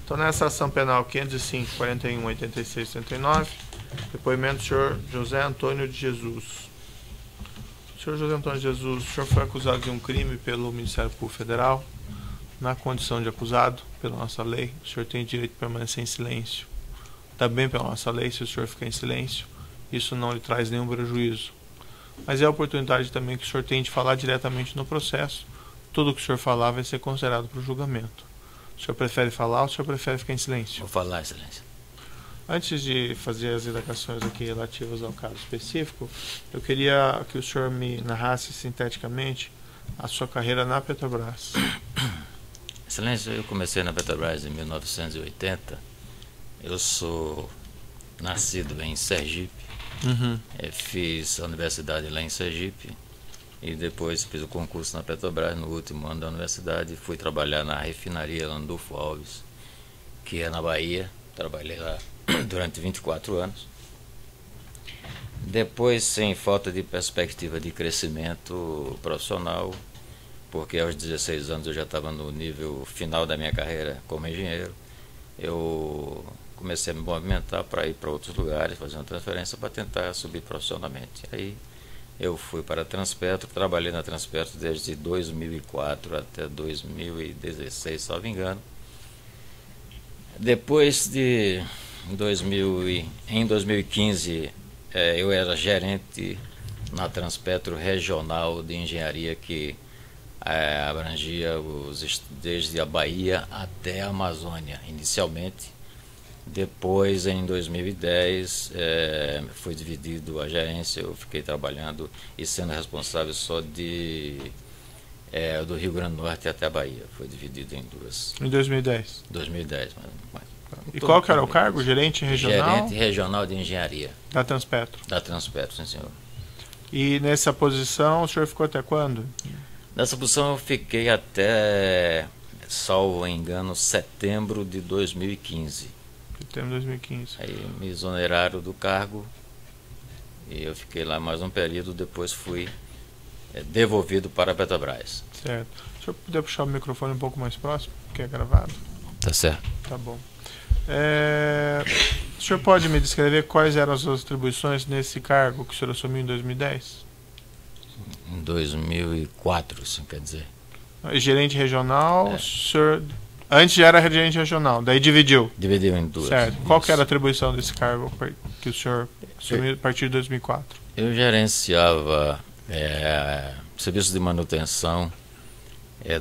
Então, nessa ação penal 505, 41, 86, 39, depoimento do senhor José Antônio de Jesus. Senhor José Antônio de Jesus, o senhor foi acusado de um crime pelo Ministério Público Federal. Na condição de acusado, pela nossa lei, o senhor tem direito de permanecer em silêncio. Também pela nossa lei, se o senhor ficar em silêncio, isso não lhe traz nenhum prejuízo. Mas é a oportunidade também que o senhor tem de falar diretamente no processo. Tudo que o senhor falar vai ser considerado para o julgamento. O senhor prefere falar ou o senhor prefere ficar em silêncio? Vou falar, excelência. Antes de fazer as indagações aqui relativas ao caso específico, eu queria que o senhor me narrasse sinteticamente a sua carreira na Petrobras. Excelência, eu comecei na Petrobras em 1980. Eu sou nascido em Sergipe. Fiz a universidade lá em Sergipe e depois fiz o concurso na Petrobras no último ano da universidade. Fui trabalhar na refinaria Landulfo Alves, que é na Bahia. Trabalhei lá durante 24 anos. Depois, sem falta de perspectiva de crescimento profissional, porque aos 16 anos eu já estava no nível final da minha carreira como engenheiro, eu comecei a me movimentar para ir para outros lugares, fazer uma transferência para tentar subir profissionalmente. Aí eu fui para a Transpetro, trabalhei na Transpetro desde 2004 até 2016, salvo engano. Depois em 2015, eu era gerente na Transpetro Regional de Engenharia, que abrangia desde a Bahia até a Amazônia, inicialmente. Depois, em 2010, foi dividido a gerência, eu fiquei trabalhando e sendo responsável só do Rio Grande do Norte até a Bahia. Foi dividido em duas. Em 2010? 2010. E qual que era o cargo? Gerente regional? Gerente regional de engenharia. Da Transpetro? Da Transpetro, sim, senhor. E nessa posição o senhor ficou até quando? Nessa posição eu fiquei até, salvo engano, setembro de 2015. Setembro de 2015. Aí me exoneraram do cargo e eu fiquei lá mais um período, depois fui devolvido para a Petrobras. Certo. Se o senhor puder puxar o microfone um pouco mais próximo, que é gravado. Tá certo. Tá bom. O senhor pode me descrever quais eram as suas atribuições nesse cargo que o senhor assumiu em 2010? Em 2004, isso quer dizer. Gerente regional, o senhor... Antes já era gerente regional, daí dividiu. Dividiu em duas. Certo. Qual que era a atribuição desse cargo que o senhor assumiu a partir de 2004? Eu gerenciava serviços de manutenção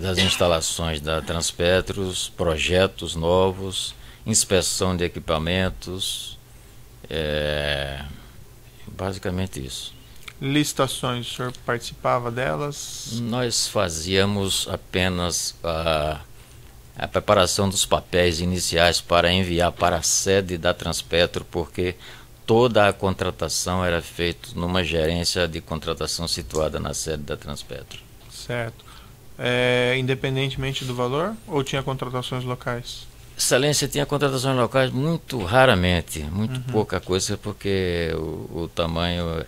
das instalações da Transpetros, projetos novos, inspeção de equipamentos, basicamente isso. Licitações, o senhor participava delas? Nós fazíamos apenas a preparação dos papéis iniciais para enviar para a sede da Transpetro, porque toda a contratação era feita numa gerência de contratação situada na sede da Transpetro. Certo. Independentemente do valor ou tinha contratações locais? Excelência, tinha contratações locais muito raramente, muito pouca coisa, porque o tamanho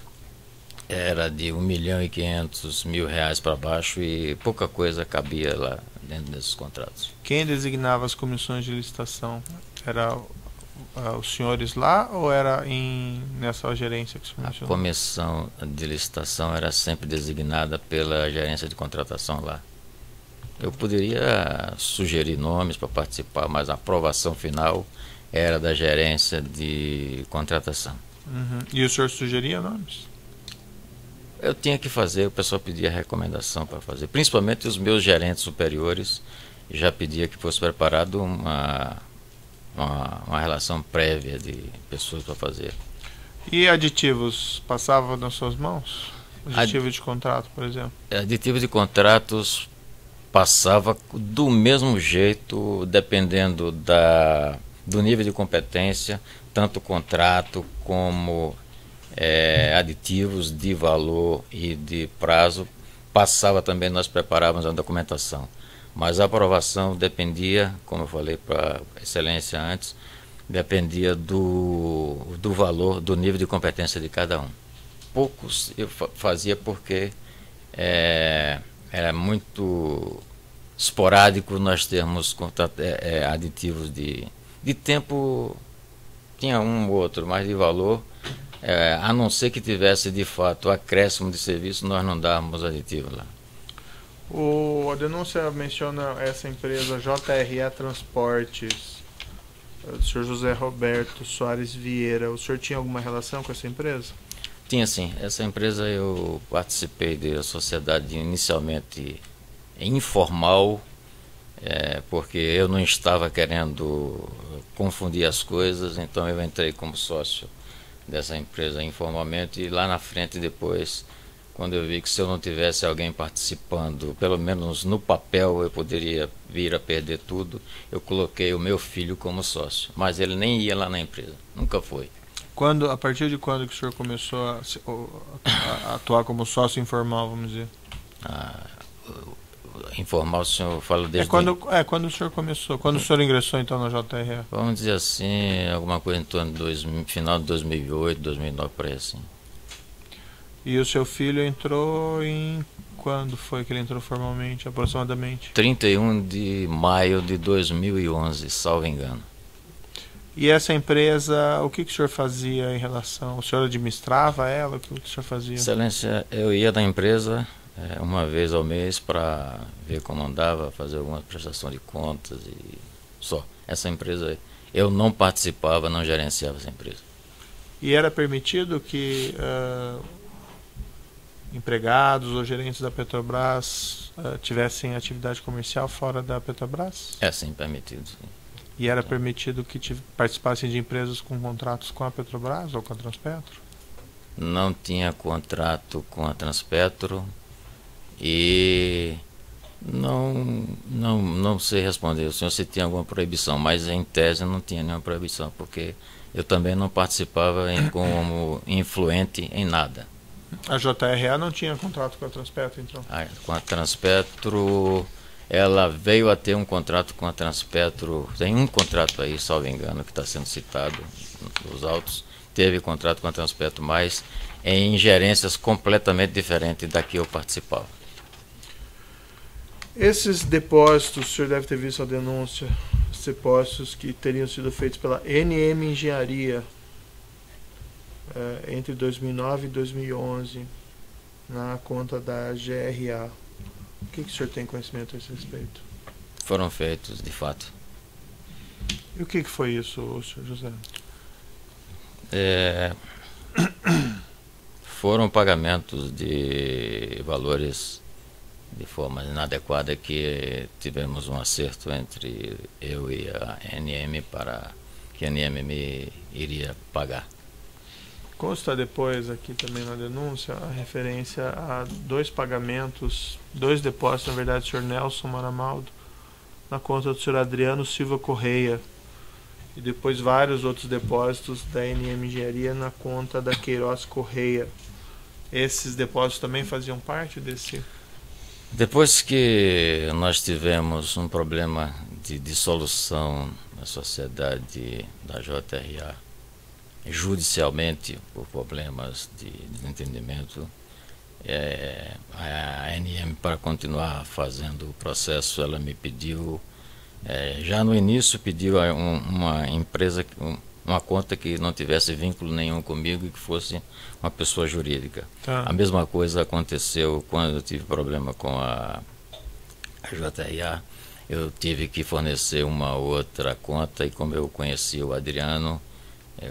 era de R$1.500.000 para baixo e pouca coisa cabia lá dentro desses contratos. Quem designava as comissões de licitação? Era os senhores lá ou era nessa gerência que o senhor mencionou? A comissão de licitação era sempre designada pela gerência de contratação lá. Eu poderia sugerir nomes para participar, mas a aprovação final era da gerência de contratação. E o senhor sugeria nomes? Eu tinha que fazer, o pessoal pedia recomendação para fazer. Principalmente os meus gerentes superiores já pedia que fosse preparado uma relação prévia de pessoas para fazer. E aditivos passavam nas suas mãos? Aditivo de contrato, por exemplo? Aditivo de contratos passava do mesmo jeito, dependendo do nível de competência, tanto contrato como aditivos de valor e de prazo. Passava também, nós preparávamos a documentação. Mas a aprovação dependia, como eu falei para a excelência antes, dependia do valor, do nível de competência de cada um. Poucos eu fazia porque era muito esporádico nós termos aditivos de tempo, tinha um ou outro, mas de valor, a não ser que tivesse de fato acréscimo de serviço, nós não dávamos aditivo lá. A denúncia menciona essa empresa JRE Transportes, do senhor José Roberto Soares Vieira. O senhor tinha alguma relação com essa empresa? Tinha sim. Essa empresa eu participei da sociedade inicialmente informal, porque eu não estava querendo confundir as coisas, então eu entrei como sócio dessa empresa informalmente, e lá na frente depois, quando eu vi que se eu não tivesse alguém participando, pelo menos no papel, eu poderia vir a perder tudo, eu coloquei o meu filho como sócio, mas ele nem ia lá na empresa, nunca foi. A partir de quando que o senhor começou a atuar como sócio informal, vamos dizer? Informal, o senhor fala desde... Quando o senhor começou, quando o senhor ingressou então na JRE? Vamos dizer assim, alguma coisa em torno do final de 2008, 2009, por aí assim. E o seu filho entrou em... Quando foi que ele entrou formalmente, aproximadamente? 31 de maio de 2011, salvo engano. E essa empresa, o que o senhor fazia em relação... O senhor administrava ela? O que o senhor fazia? Excelência, eu ia na empresa uma vez ao mês para ver como andava, fazer alguma prestação de contas e só. Essa empresa, eu não participava, não gerenciava essa empresa. E era permitido que empregados ou gerentes da Petrobras tivessem atividade comercial fora da Petrobras? É sim, permitido. Sim. E era permitido que participassem de empresas com contratos com a Petrobras ou com a Transpetro? Não tinha contrato com a Transpetro e não sei responder o senhor se tinha alguma proibição, mas em tese não tinha nenhuma proibição, porque eu também não participava como influente em nada. A JRA não tinha contrato com a Transpetro, então? Com a Transpetro, ela veio a ter um contrato com a Transpetro, tem um contrato aí, salvo engano, que está sendo citado nos autos, teve contrato com a Transpetro, mas em gerências completamente diferentes da que eu participava. Esses depósitos, o senhor deve ter visto a denúncia, os depósitos que teriam sido feitos pela NM Engenharia entre 2009 e 2011 na conta da GRA. O que o senhor tem conhecimento a esse respeito? Foram feitos, de fato. E o que foi isso, senhor José? Foram pagamentos de valores de forma inadequada, que tivemos um acerto entre eu e a NM para que a NM me iria pagar. Consta depois aqui também na denúncia a referência a dois pagamentos, dois depósitos, na verdade, do senhor Nelson Maramaldo, na conta do senhor Adriano Silva Correia, e depois vários outros depósitos da NM Engenharia na conta da Queiroz Correia. Esses depósitos também faziam parte desse... Depois que nós tivemos um problema de dissolução na sociedade da JRA, judicialmente, por problemas de desentendimento, a NM, para continuar fazendo o processo, ela me pediu, já no início pediu a uma empresa, uma conta que não tivesse vínculo nenhum comigo e que fosse uma pessoa jurídica. Tá. A mesma coisa aconteceu quando eu tive problema com a JRA. Eu tive que fornecer uma outra conta, e como eu conheci o Adriano,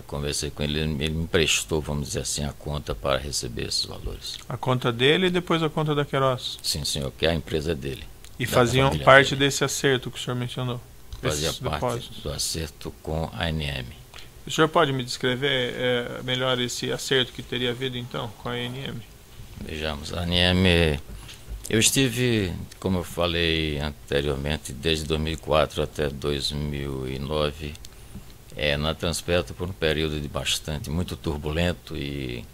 conversei com ele, ele me emprestou, vamos dizer assim, a conta para receber esses valores. A conta dele e depois a conta da Queiroz? Sim, senhor, que é a empresa dele. E faziam parte desse acerto que o senhor mencionou? Fazia parte do acerto com a NM. O senhor pode me descrever melhor esse acerto que teria havido então com a ANM? Vejamos, a ANM, eu estive, como eu falei anteriormente, desde 2004 até 2009, na Transpetro por um período de muito turbulento, e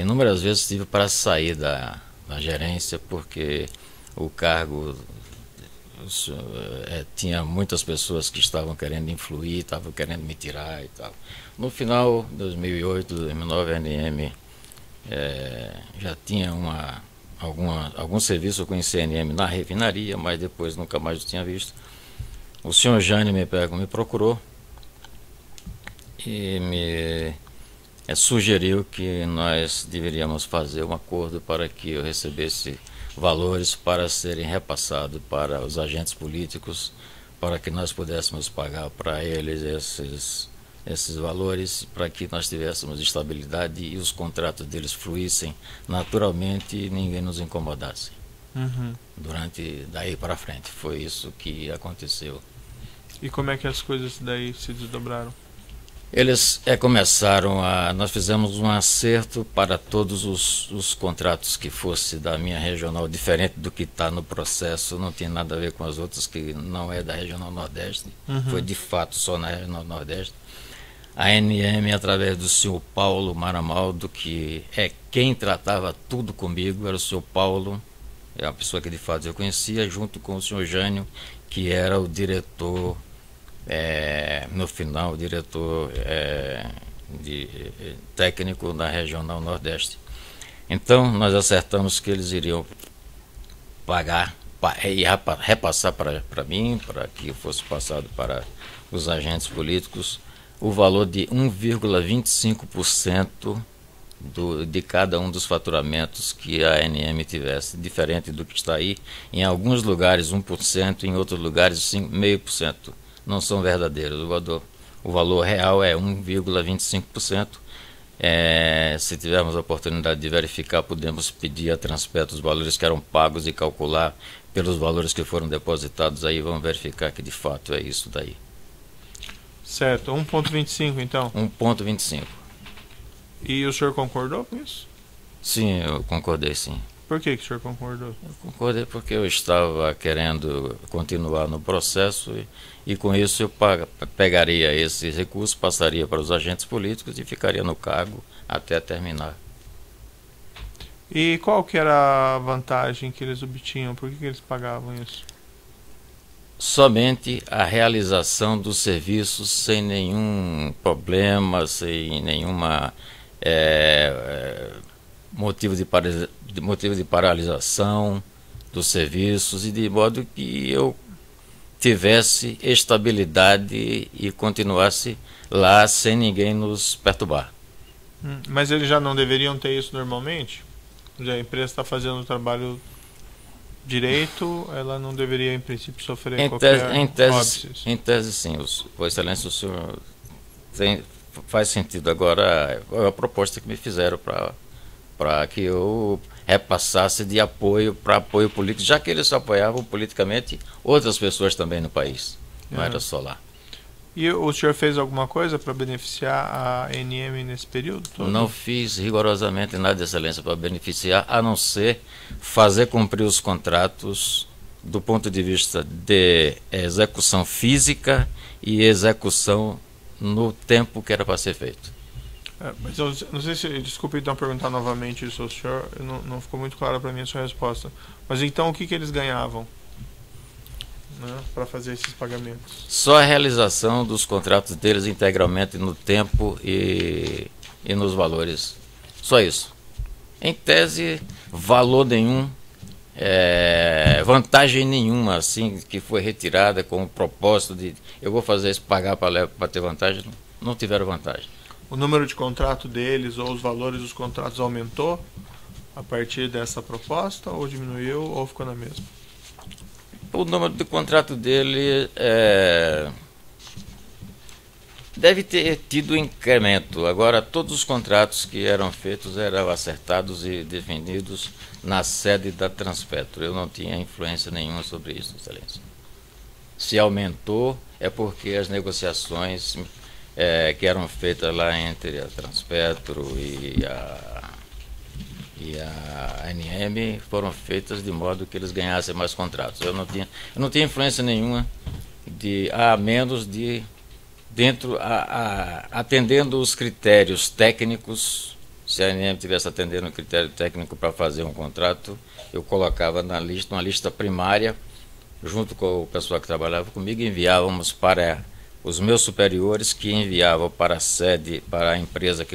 inúmeras vezes tive para sair da gerência, porque o cargo... tinha muitas pessoas que estavam querendo influir, estavam querendo me tirar e tal. No final de 2008, 2009, a ANM já tinha algum serviço com o CNM na refinaria, mas depois nunca mais o tinha visto. O senhor Jânio me procurou e me sugeriu que nós deveríamos fazer um acordo para que eu recebesse valores para serem repassados para os agentes políticos, para que nós pudéssemos pagar para eles esses valores, para que nós tivéssemos estabilidade e os contratos deles fluíssem naturalmente e ninguém nos incomodasse. Durante daí para frente, foi isso que aconteceu. E como é que as coisas daí se desdobraram? Eles nós fizemos um acerto para todos os contratos que fosse da minha regional, diferente do que está no processo, não tem nada a ver com as outras, que não é da regional Nordeste, foi de fato só na regional Nordeste. A ANM, através do senhor Paulo Maramaldo, que é quem tratava tudo comigo, era o senhor Paulo, é a pessoa que de fato eu conhecia, junto com o senhor Jânio, que era o diretor, no final, o diretor técnico da regional Nordeste. Então, nós acertamos que eles iriam pagar e repassar para mim, para que fosse passado para os agentes políticos, o valor de 1,25% de cada um dos faturamentos que a ANM tivesse, diferente do que está aí. Em alguns lugares 1%, em outros lugares 0,5%. Não são verdadeiros. O valor real é 1,25%. Se tivermos a oportunidade de verificar, podemos pedir a Transpetro os valores que eram pagos e calcular pelos valores que foram depositados aí, vamos verificar que de fato é isso daí. Certo, 1,25 então? 1,25. E o senhor concordou com isso? Sim, eu concordei, sim. Por que o senhor concordou? Eu concordei porque eu estava querendo continuar no processo e com isso eu pegaria esses recursos, passaria para os agentes políticos e ficaria no cargo até terminar. E qual que era a vantagem que eles obtinham? Por que eles pagavam isso? Somente a realização dos serviços sem nenhum problema, sem nenhuma motivo de paralisação dos serviços, e de modo que eu tivesse estabilidade e continuasse lá sem ninguém nos perturbar. Mas eles já não deveriam ter isso normalmente? Já a empresa está fazendo o trabalho direito, ela não deveria, em princípio, sofrer óbices? Em tese, sim. Vossa Excelência, o senhor faz sentido. Agora, a proposta que me fizeram para que eu repassasse de apoio para apoio político, já que eles apoiavam politicamente outras pessoas também no país, não era só lá. E o senhor fez alguma coisa para beneficiar a ANM nesse período todo? Não fiz rigorosamente nada, Excelência, para beneficiar, a não ser fazer cumprir os contratos do ponto de vista de execução física e execução no tempo que era para ser feito. Mas eu não sei se, desculpe então perguntar novamente isso ao senhor, não ficou muito clara para mim a sua resposta. Mas então o que eles ganhavam, né, para fazer esses pagamentos? Só a realização dos contratos deles integralmente no tempo e nos valores. Só isso. Em tese, valor nenhum, vantagem nenhuma assim que foi retirada com o propósito de eu vou fazer isso, pagar para ter vantagem. Não tiveram vantagem. O número de contrato deles ou os valores dos contratos aumentou a partir dessa proposta, ou diminuiu, ou ficou na mesma? O número de contrato dele deve ter tido incremento. Agora, todos os contratos que eram feitos eram acertados e definidos na sede da Transpetro. Eu não tinha influência nenhuma sobre isso, Excelência. Se aumentou, é porque as negociações que eram feitas lá entre a Transpetro e a ANM foram feitas de modo que eles ganhassem mais contratos. Eu não tinha influência nenhuma menos de dentro atendendo os critérios técnicos. Se a ANM tivesse atendendo um critério técnico para fazer um contrato, eu colocava na lista, uma lista primária, junto com o pessoal que trabalhava comigo, e enviávamos para os meus superiores, que enviavam para a sede, para a empresa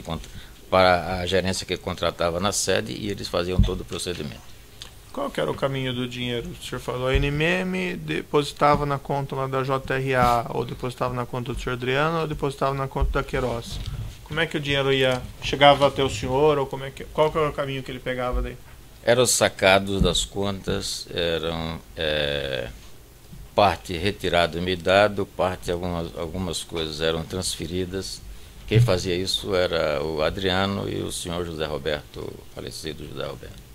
para a gerência que contratava na sede, e eles faziam todo o procedimento. Qual que era o caminho do dinheiro? O senhor falou, a NMM depositava na conta lá da JRA, ou depositava na conta do senhor Adriano, ou depositava na conta da Queiroz. Como é que o dinheiro chegava até o senhor, ou qual que era o caminho que ele pegava daí? Eram sacados das contas, eram parte retirada e me dado, parte algumas coisas eram transferidas. Quem fazia isso era o Adriano e o senhor José Roberto, o falecido José Roberto.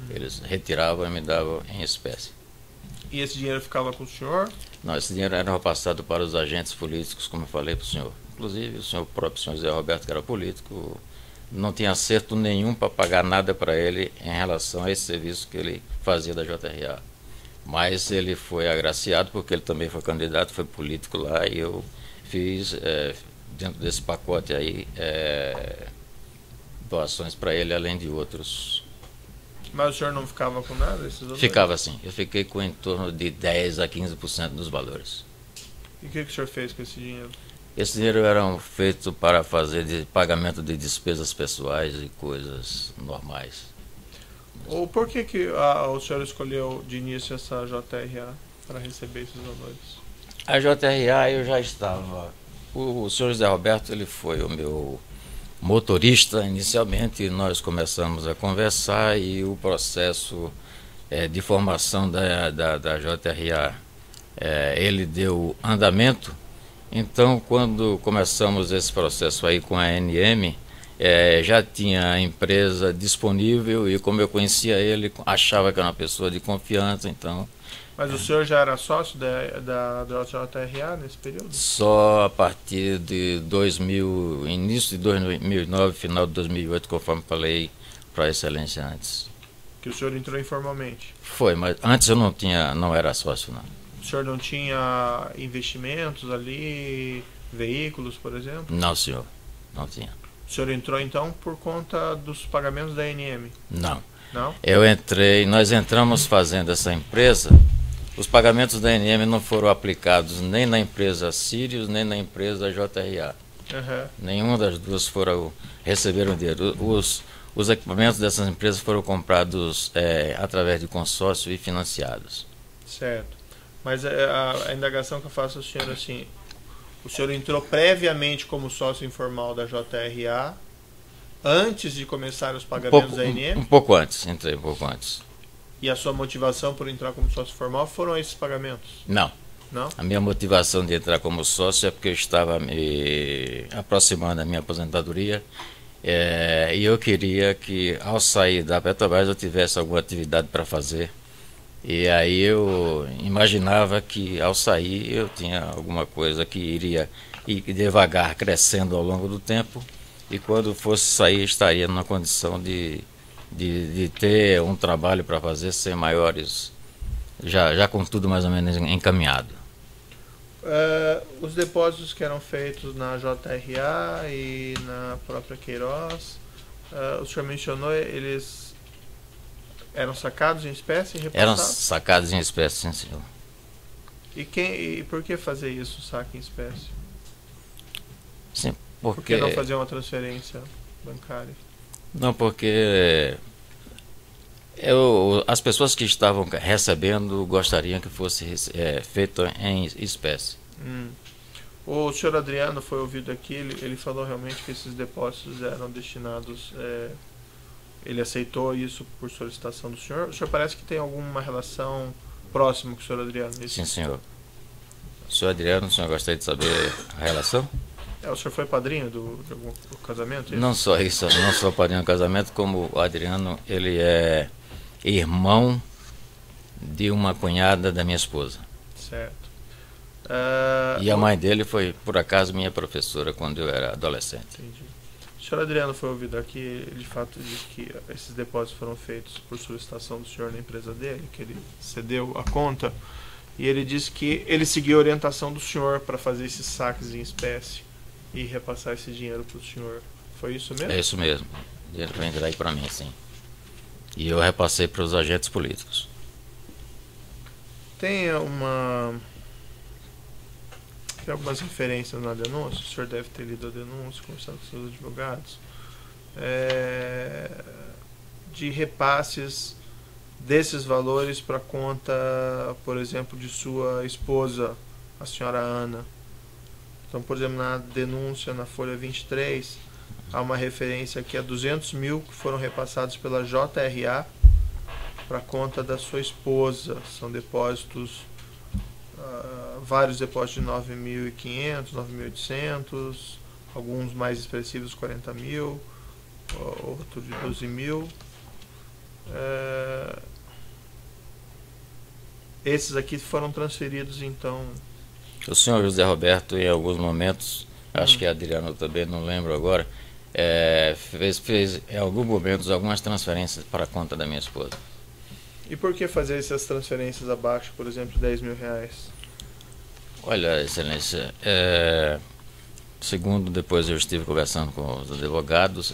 Eles retiravam e me davam em espécie. E esse dinheiro ficava com o senhor? Não, esse dinheiro era repassado para os agentes políticos, como eu falei para o senhor. Inclusive, o próprio senhor José Roberto, que era político, não tinha acerto nenhum para pagar nada para ele em relação a esse serviço que ele fazia da JRA. Mas ele foi agraciado porque ele também foi candidato, foi político lá, e eu fiz, dentro desse pacote aí, doações para ele, além de outros. Mas o senhor não ficava com nada desses valores? Ficava sim, eu fiquei com em torno de 10 a 15% dos valores. E o que o senhor fez com esse dinheiro? Esse dinheiro era feito para fazer pagamento de despesas pessoais e coisas normais. Ou por que o senhor escolheu de início essa JRA para receber esses valores? A JRA eu já estava. O senhor José Roberto, ele foi o meu motorista inicialmente, e nós começamos a conversar, e o processo de formação da JRA, ele deu andamento. Então, quando começamos esse processo aí com a ANM, já tinha a empresa disponível, e como eu conhecia ele, achava que era uma pessoa de confiança, então... Mas o senhor já era sócio da JRA nesse período? Só a partir de início de 2009, final de 2008, conforme falei para a excelência antes. Que o senhor entrou informalmente? Foi, mas antes eu não era sócio, não. O senhor não tinha investimentos ali, veículos, por exemplo? Não, senhor, não tinha. O senhor entrou então por conta dos pagamentos da ANM? Não. Não? Nós entramos fazendo essa empresa. Os pagamentos da ANM não foram aplicados nem na empresa Sirius, nem na empresa JRA. Uhum. Nenhuma das duas receberam dinheiro. Os equipamentos dessas empresas foram comprados através de consórcio e financiados. Certo. Mas a indagação que eu faço ao senhor é assim: o senhor entrou previamente como sócio informal da JRA antes de começar os pagamentos da ANM? Um pouco antes, entrei um pouco antes. E a sua motivação por entrar como sócio formal foram esses pagamentos? Não. Não? A minha motivação de entrar como sócio é porque eu estava me aproximando da minha aposentadoria, e eu queria que, ao sair da Petrobras, eu tivesse alguma atividade para fazer. E aí eu imaginava que, ao sair, eu tinha alguma coisa que iria ir devagar, crescendo ao longo do tempo, e quando fosse sair, estaria numa condição de ter um trabalho para fazer sem maiores, já com tudo mais ou menos encaminhado. Os depósitos que eram feitos na JRA e na própria Queiroz, o senhor mencionou, eles eram sacados em espécie e repassados? Eram sacados em espécie, sim, senhor. E por que fazer isso, saque em espécie? Sim, Por que não fazer uma transferência bancária? Não, porque as pessoas que estavam recebendo gostariam que fosse feito em espécie. O senhor Adriano foi ouvido aqui, ele falou realmente que esses depósitos eram destinados, ele aceitou isso por solicitação do senhor. O senhor parece que tem alguma relação próxima com o senhor Adriano? Sim, senhor. O senhor Adriano, o senhor gostaria de saber a relação? O senhor foi padrinho de algum casamento? Não só isso, não só padrinho do casamento, como o Adriano, ele é irmão de uma cunhada da minha esposa. Certo. E a mãe dele foi, por acaso, minha professora quando eu era adolescente. Entendi. O senhor Adriano foi ouvido aqui, ele de fato disse que esses depósitos foram feitos por solicitação do senhor na empresa dele, que ele cedeu a conta, e ele disse que ele seguiu a orientação do senhor para fazer esses saques em espécie e repassar esse dinheiro para o senhor. Foi isso mesmo? É isso mesmo. O dinheiro foi entregue para mim, sim. E eu repassei para os agentes políticos. Tem algumas referências na denúncia, o senhor deve ter lido a denúncia, conversado com seus advogados, de repasses desses valores para conta, por exemplo, de sua esposa, a senhora Ana. Então, por exemplo, na denúncia na folha 23, há uma referência aqui a 200 mil que foram repassados pela JRA para conta da sua esposa. São depósitos, vários depósitos de 9.500, 9.800, alguns mais expressivos, 40 mil, outro de 12 mil. Esses aqui foram transferidos, então. O senhor José Roberto, em alguns momentos, acho que a Adriano também, não lembro agora, fez em alguns momentos algumas transferências para a conta da minha esposa. E por que fazer essas transferências abaixo, por exemplo, de 10 mil reais? Olha, Excelência, segundo depois eu estive conversando com os advogados,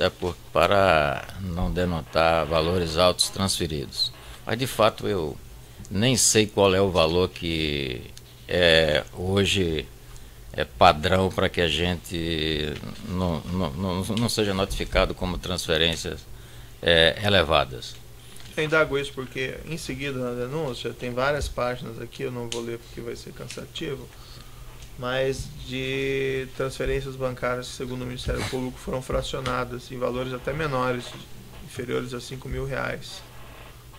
para não denotar valores altos transferidos. Mas de fato eu nem sei qual é o valor que hoje é padrão para que a gente não seja notificado como transferências elevadas. Eu indago isso porque em seguida na denúncia tem várias páginas aqui, eu não vou ler porque vai ser cansativo, mas de transferências bancárias que, segundo o Ministério Público, foram fracionadas em valores até menores, inferiores a 5 mil reais.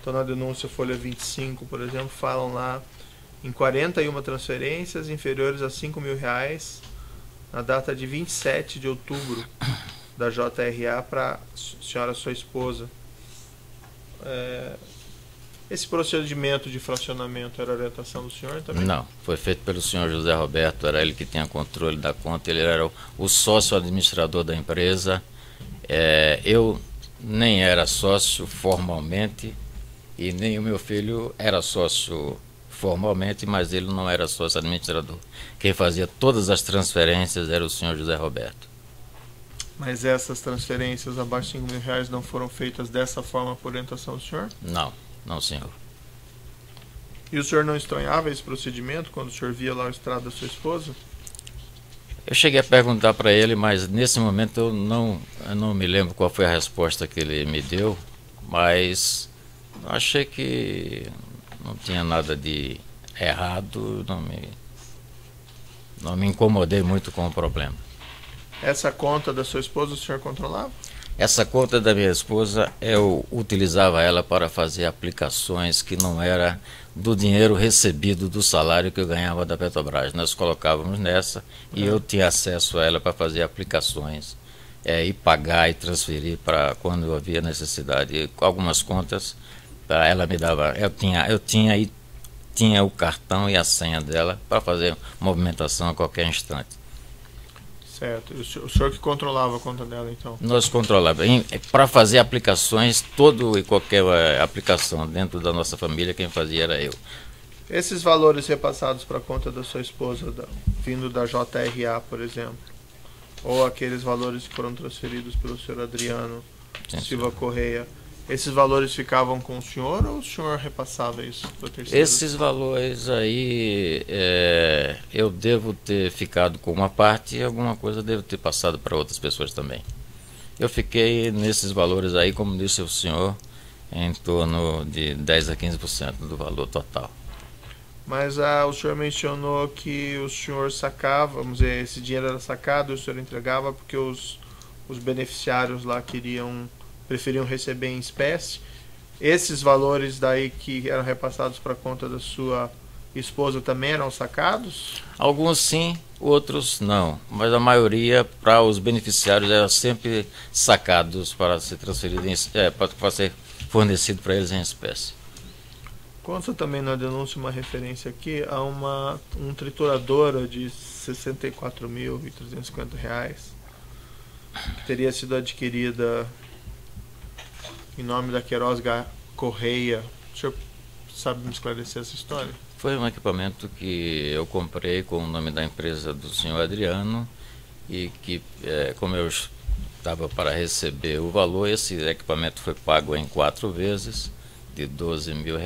Então na denúncia folha 25, por exemplo, falam lá em 41 transferências inferiores a 5 mil reais na data de 27 de outubro da JRA para a senhora, sua esposa. Esse procedimento de fracionamento era orientação do senhor também? Não, foi feito pelo senhor José Roberto, era ele que tinha controle da conta, ele era o sócio administrador da empresa. Eu nem era sócio formalmente e nem o meu filho era sócio formalmente, mas ele não era sócio administrador. Quem fazia todas as transferências era o senhor José Roberto. Mas essas transferências abaixo de 5 mil reais não foram feitas dessa forma por orientação do senhor? Não, senhor. E o senhor não estranhava esse procedimento quando o senhor via lá o extrato da sua esposa? Eu cheguei a perguntar para ele, mas nesse momento eu não me lembro qual foi a resposta que ele me deu, mas achei que não tinha nada de errado, não me incomodei muito com o problema. Essa conta da sua esposa o senhor controlava? Essa conta da minha esposa, eu utilizava ela para fazer aplicações que não era do dinheiro recebido do salário que eu ganhava da Petrobras. Nós colocávamos nessa e eu tinha acesso a ela para fazer aplicações e pagar e transferir para quando havia necessidade. E algumas contas ela me dava, eu tinha o cartão e a senha dela para fazer movimentação a qualquer instante. Certo. O senhor que controlava a conta dela, então? Nós controlávamos. Para fazer aplicações, toda e qualquer aplicação dentro da nossa família, quem fazia era eu. Esses valores repassados para a conta da sua esposa, vindo da JRA, por exemplo, ou aqueles valores que foram transferidos pelo senhor Adriano Silva Correia, esses valores ficavam com o senhor ou o senhor repassava isso para terceiros? Esses valores aí, eu devo ter ficado com uma parte e alguma coisa devo ter passado para outras pessoas também. Eu fiquei nesses valores aí, como disse o senhor, em torno de 10 a 15% do valor total. Mas o senhor mencionou que o senhor sacava, vamos dizer, esse dinheiro era sacado e o senhor entregava porque os beneficiários lá preferiam receber em espécie. Esses valores daí que eram repassados para a conta da sua esposa também eram sacados? Alguns sim, outros não, mas a maioria para os beneficiários eram sempre sacados para ser transferido, para ser fornecido para eles em espécie. Consta também na denúncia uma referência aqui a uma trituradora de R$ 64.350 que teria sido adquirida em nome da Queiroz Correia. O senhor sabe me esclarecer essa história? Foi um equipamento que eu comprei com o nome da empresa do senhor Adriano e que, como eu estava para receber o valor, esse equipamento foi pago em 4 vezes, de R$ 12 mil.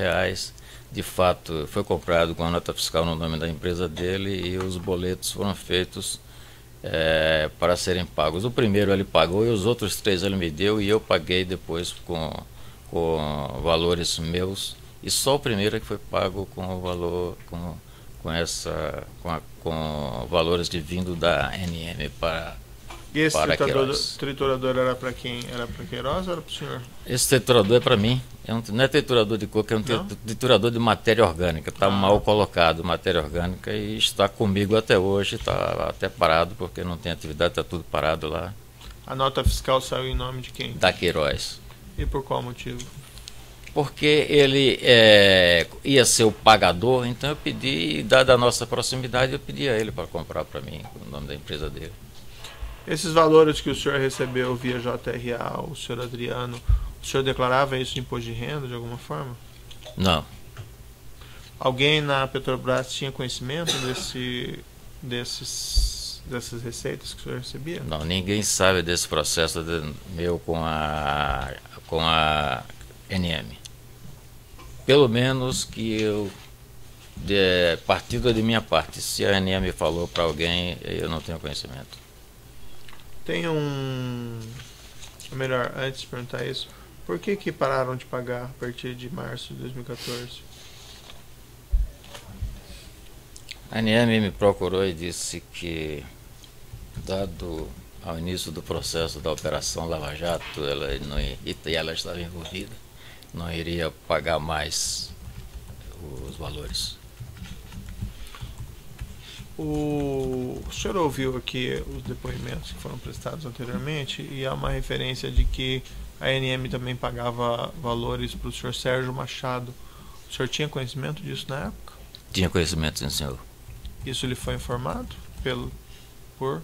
De fato, foi comprado com a nota fiscal no nome da empresa dele e os boletos foram feitos para serem pagos. O primeiro ele pagou e os outros 3 ele me deu e eu paguei depois com com valores meus, e só o primeiro é que foi pago com o valor, com valores de vindo da NM para E esse Queiroz. triturador era para quem? Era para Queiroz ou era para o senhor? Esse triturador é para mim. Não é triturador de coco, é um triturador de matéria orgânica. Está mal colocado, matéria orgânica, e está comigo até hoje. Está até parado, porque não tem atividade, está tudo parado lá. A nota fiscal saiu em nome de quem? Da Queiroz. E por qual motivo? Porque ele ia ser o pagador, então eu pedi, dada a nossa proximidade, eu pedi a ele para comprar para mim, o nome da empresa dele. Esses valores que o senhor recebeu via JRA, o senhor Adriano, o senhor declarava isso em imposto de renda de alguma forma? Não. Alguém na Petrobras tinha conhecimento dessas receitas que o senhor recebia? Não, ninguém sabe desse processo meu com a NM. Pelo menos que eu, partido de minha parte, se a NM falou para alguém, eu não tenho conhecimento. Tem ou melhor, antes de perguntar isso, por que pararam de pagar a partir de março de 2014? A NM me procurou e disse que, dado ao início do processo da Operação Lava Jato, ela estava envolvida, não iria pagar mais os valores. O senhor ouviu aqui os depoimentos que foram prestados anteriormente, e há uma referência de que a NM também pagava valores para o senhor Sérgio Machado. O senhor tinha conhecimento disso na época? Tinha conhecimento, sim, senhor. Isso lhe foi informado por?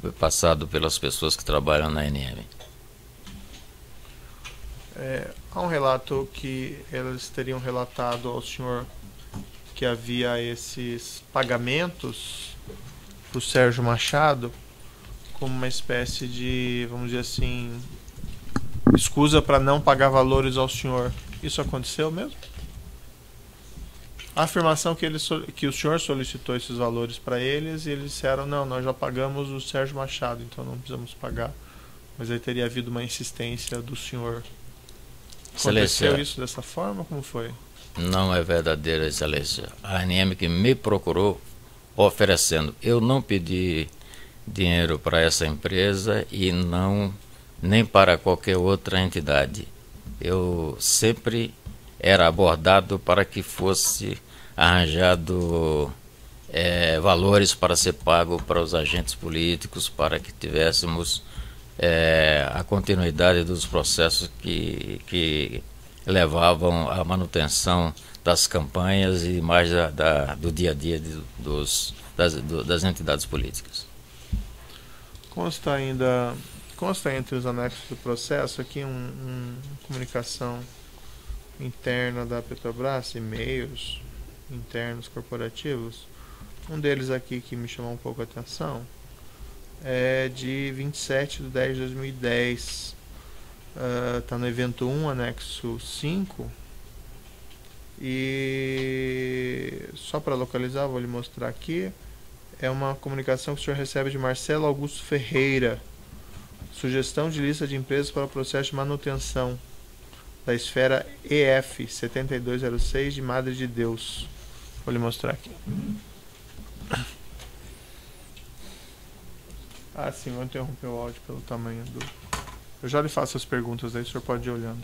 Foi passado pelas pessoas que trabalham na NM. Há um relato que eles teriam relatado ao senhor que havia esses pagamentos para o Sérgio Machado como uma espécie de, vamos dizer assim, escusa para não pagar valores ao senhor. Isso aconteceu mesmo? A afirmação que o senhor solicitou esses valores para eles, e eles disseram, não, nós já pagamos o Sérgio Machado, então não precisamos pagar. Mas aí teria havido uma insistência do senhor. Aconteceu isso dessa forma? Como foi? Não é verdadeira, Excelência. A ANM que me procurou oferecendo. Eu não pedi dinheiro para essa empresa e nem para qualquer outra entidade. Eu sempre era abordado para que fosse arranjado valores para ser pago para os agentes políticos, para que tivéssemos a continuidade dos processos que levavam à manutenção das campanhas e mais do dia a dia das entidades políticas. Consta entre os anexos do processo aqui uma comunicação interna da Petrobras, e-mails internos corporativos. Um deles aqui que me chamou um pouco a atenção é de 27/10/2010. Está no evento 1, anexo 5. E só para localizar, vou lhe mostrar aqui. É uma comunicação que o senhor recebe de Marcelo Augusto Ferreira. Sugestão de lista de empresas para o processo de manutenção da esfera EF 7206 de Madre de Deus. Vou lhe mostrar aqui. Sim, vou interromper o áudio pelo tamanho do... Eu já lhe faço as perguntas, aí o senhor pode ir olhando.